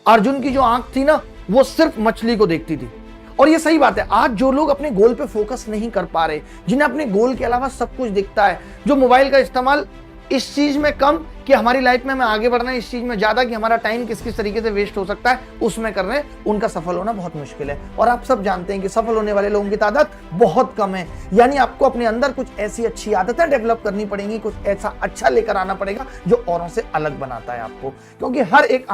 अर्जुन की जो आंख थी ना, वो सिर्फ मछली को देखती थी। और ये सही बात है, आज जो लोग अपने गोल पे फोकस नहीं कर पा रहे, जिन्हें अपने गोल के अलावा सब कुछ दिखता है, जो मोबाइल का इस्तेमाल इस चीज में कम कि हमारी लाइफ में हमें आगे बढ़ना है, इस चीज में ज्यादा कि हमारा टाइम किस किस तरीके से वेस्ट हो सकता है, उसमें कर रहे हैं, उनका सफल होना बहुत मुश्किल है। और आप सब जानते हैं कि सफल होने वाले लोगों की तादाद बहुत कम है। यानी आपको अपने अंदर कुछ ऐसी अच्छी आदतें डेवलप करनी पड़ेंगी, कुछ ऐसा अच्छा लेकर आना पड़ेगा जो औरों से अलग बनाता है आपको। क्योंकि हर एक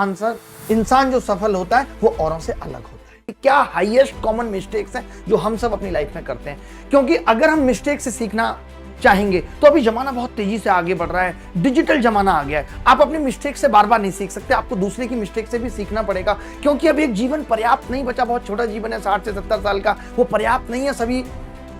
इंसान जो सफल होता है वो औरों से अलग होता है। क्या हाईएस्ट कॉमन मिस्टेक्स हैं जो हम सब अपनी लाइफ में करते हैं? क्योंकि अगर हम मिस्टेक से सीखना चाहेंगे तो अभी जमाना बहुत तेजी से आगे बढ़ रहा है, डिजिटल जमाना आ गया है। आप अपनी मिस्टेक से बार बार नहीं सीख सकते, आपको दूसरे की मिस्टेक से भी सीखना पड़ेगा। क्योंकि अभी एक जीवन पर्याप्त नहीं बचा, बहुत छोटा जीवन है 60 से 70 साल का, वो पर्याप्त नहीं है सभी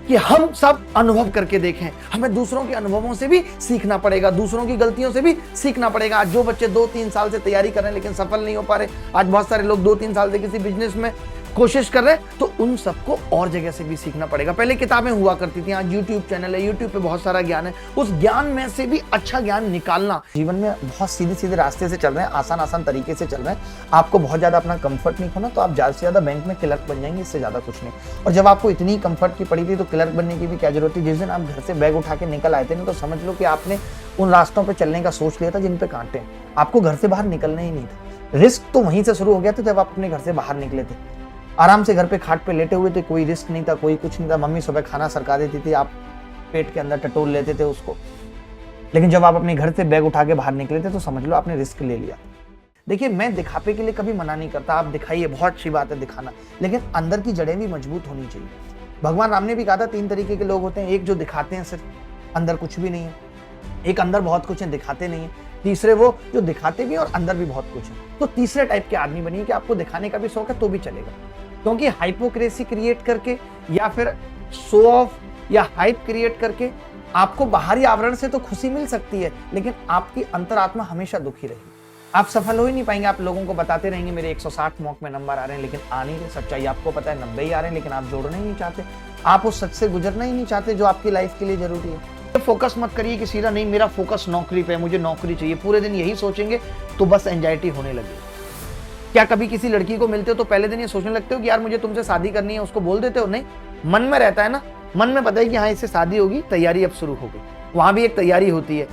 कि हम सब अनुभव करके देखें। हमें दूसरों के अनुभवों से भी सीखना पड़ेगा, दूसरों की गलतियों से भी सीखना पड़ेगा। आज जो बच्चे 2-3 साल से तैयारी कर रहे हैं लेकिन सफल नहीं हो पा रहे, आज बहुत सारे लोग 2-3 साल से किसी बिजनेस में कोशिश कर रहे हैं, तो उन सबको और जगह से भी सीखना पड़ेगा। पहले किताबें हुआ करती थी, आज यूट्यूब चैनल है, यूट्यूब पे बहुत सारा ज्ञान है, उस ज्ञान में से भी अच्छा ज्ञान निकालना। जीवन में बहुत सीधे सीधे रास्ते से चल रहे हैं, आसान आसान तरीके से चल रहे हैं, आपको बहुत ज्यादा अपना कंफर्ट नहीं खोना, तो आप ज्यादा से ज्यादा बैंक में क्लर्क बन जाएंगे, इससे ज्यादा कुछ नहीं। और जब आपको इतनी कंफर्ट की पड़ी थी तो क्लर्क बनने की भी क्या जरूरत थी? जिस दिन आप घर से बैग उठा के निकल आए थे ना, तो समझ लो कि आपने उन रास्तों पर चलने का सोच लिया था जिन पे कांटे हैं, आपको घर से बाहर निकलना ही नहीं था। रिस्क तो वहीं से शुरू हो गया था जब आप अपने घर से बाहर निकले थे। आराम से घर पे खाट पे लेटे हुए थे, कोई रिस्क नहीं था, कोई कुछ नहीं था। मम्मी सुबह खाना सरका देती थी, आप पेट के अंदर टटोल लेते थे उसको। लेकिन जब आप अपने घर से बैग उठा के बाहर निकले थे तो समझ लो आपने रिस्क ले लिया। देखिए, मैं दिखावे के लिए कभी मना नहीं करता, आप दिखाइए, बहुत अच्छी बात है दिखाना, लेकिन अंदर की जड़ें भी मजबूत होनी चाहिए। भगवान राम ने भी कहा था 3 तरीके के लोग होते हैं, एक जो दिखाते हैं सिर्फ, अंदर कुछ भी नहीं है, एक अंदर बहुत कुछ है, दिखाते नहीं है, तीसरे वो जो दिखाते भी और अंदर भी बहुत कुछ है। तो तीसरे टाइप के आदमी बनिए कि आपको दिखाने का भी शौक है तो भी चलेगा। क्योंकि हाइपोक्रेसी क्रिएट करके या फिर शो ऑफ या हाइप क्रिएट करके आपको बाहरी आवरण से तो खुशी मिल सकती है, लेकिन आपकी अंतरात्मा हमेशा दुखी रहेगी। आप सफल हो ही नहीं पाएंगे। आप लोगों को बताते रहेंगे मेरे 160 मॉक में नंबर आ रहे हैं, लेकिन आ नहीं रहे। सच्चाई आपको पता है 90 ही आ रहे हैं, लेकिन आप जोड़ना ही नहीं चाहते, आप उस सच से गुजरना ही नहीं चाहते जो आपकी लाइफ के लिए जरूरी है। फोकस मत करिए कि सीधा नहीं मेरा फोकस नौकरी पे है, मुझे नौकरी चाहिए, पूरे दिन यही सोचेंगे तो बस एंजाइटी होने लगेगी। क्या कभी किसी लड़की को मिलते हो तो पहले दिन ये सोचने लगते हो कि यार मुझे तुमसे शादी करनी है, उसको बोल देते हो? नहीं, मन में रहता है ना, मन में पता है कि हाँ इससे शादी होगी, तैयारी अब शुरू हो गई। वहां भी एक तैयारी होती है,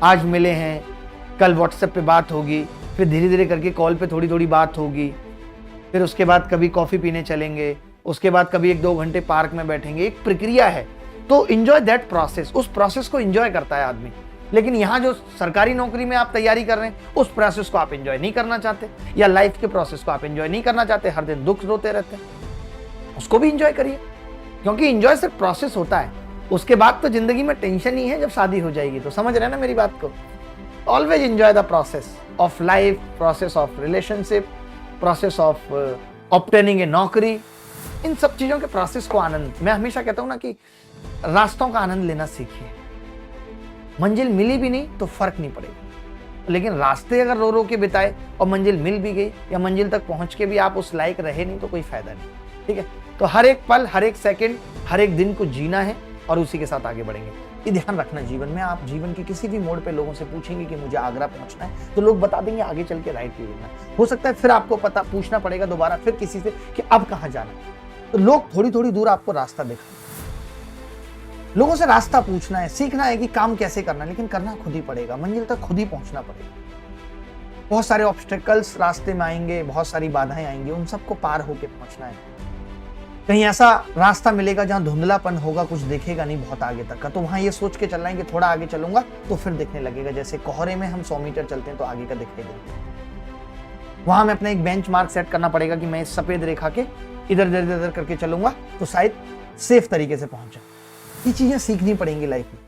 आज मिले हैं, कल व्हाट्सएप पे बात होगी, फिर धीरे धीरे करके कॉल पे थोड़ी थोड़ी बात होगी, फिर उसके बाद कभी कॉफी पीने चलेंगे, उसके बाद कभी 1-2 घंटे पार्क में बैठेंगे। एक प्रक्रिया है, तो एंजॉय दैट प्रोसेस, उस प्रोसेस को एंजॉय करता है आदमी। लेकिन यहाँ जो सरकारी नौकरी में आप तैयारी कर रहे हैं, उस प्रोसेस को आप एंजॉय नहीं करना चाहते, या लाइफ के प्रोसेस को आप एंजॉय नहीं करना चाहते, हर दिन दुख रोते रहते हैं, उसको भी एंजॉय करिए। क्योंकि एंजॉय सिर्फ प्रोसेस होता है, उसके बाद तो जिंदगी में टेंशन ही है जब शादी हो जाएगी। तो समझ रहे हैं ना मेरी बात को? Always enjoy the process of life, process of relationship, process of obtaining a नौकरी, इन सब चीजों के प्रोसेस को आनंद। मैं हमेशा कहता हूं ना कि रास्तों का आनंद लेना सीखिए। मंजिल मिली भी नहीं तो फर्क नहीं पड़ेगा, लेकिन रास्ते अगर रो रो के बिताए और मंजिल मिल भी गई या मंजिल तक पहुंच के भी आप उस लायक रहे नहीं तो कोई फायदा नहीं। ठीक है, तो हर एक पल, हर एक सेकंड, हर एक दिन को जीना है और उसी के साथ आगे बढ़ेंगे। ये ध्यान रखना जीवन में। आप जीवन के किसी भी मोड़ पे लोगों से पूछेंगे कि मुझे आगरा पहुंचना है, तो लोग बता देंगे आगे चल के राइट वे लेना। हो सकता है फिर आपको पता पूछना पड़ेगा दोबारा फिर किसी से कि अब कहाँ जाना है, तो लोग थोड़ी थोड़ी दूर आपको रास्ता दिखाएंगे। लोगों से रास्ता पूछना है, सीखना है कि काम कैसे करना है, लेकिन करना खुद ही पड़ेगा, मंजिल तक खुद ही पहुंचना पड़ेगा। बहुत सारे ऑब्स्टेकल्स रास्ते में आएंगे, बहुत सारी बाधाएं आएंगी, उन सबको पार होके पहुंचना है। कहीं ऐसा रास्ता मिलेगा जहां धुंधलापन होगा, कुछ देखेगा नहीं बहुत आगे तक का, तो वहां ये सोच के चलना है कि थोड़ा आगे चलूंगा तो फिर दिखने लगेगा। जैसे कोहरे में हम 100 मीटर चलते हैं तो आगे का दिखाई देता है। वहां में अपना एक बेंच मार्क सेट करना पड़ेगा कि मैं इस सफेद रेखा के इधर इधर इधर करके चलूंगा तो शायद सेफ तरीके से पहुंच जाऊं। ये चीजें सीखनी पड़ेंगी लाइफ में।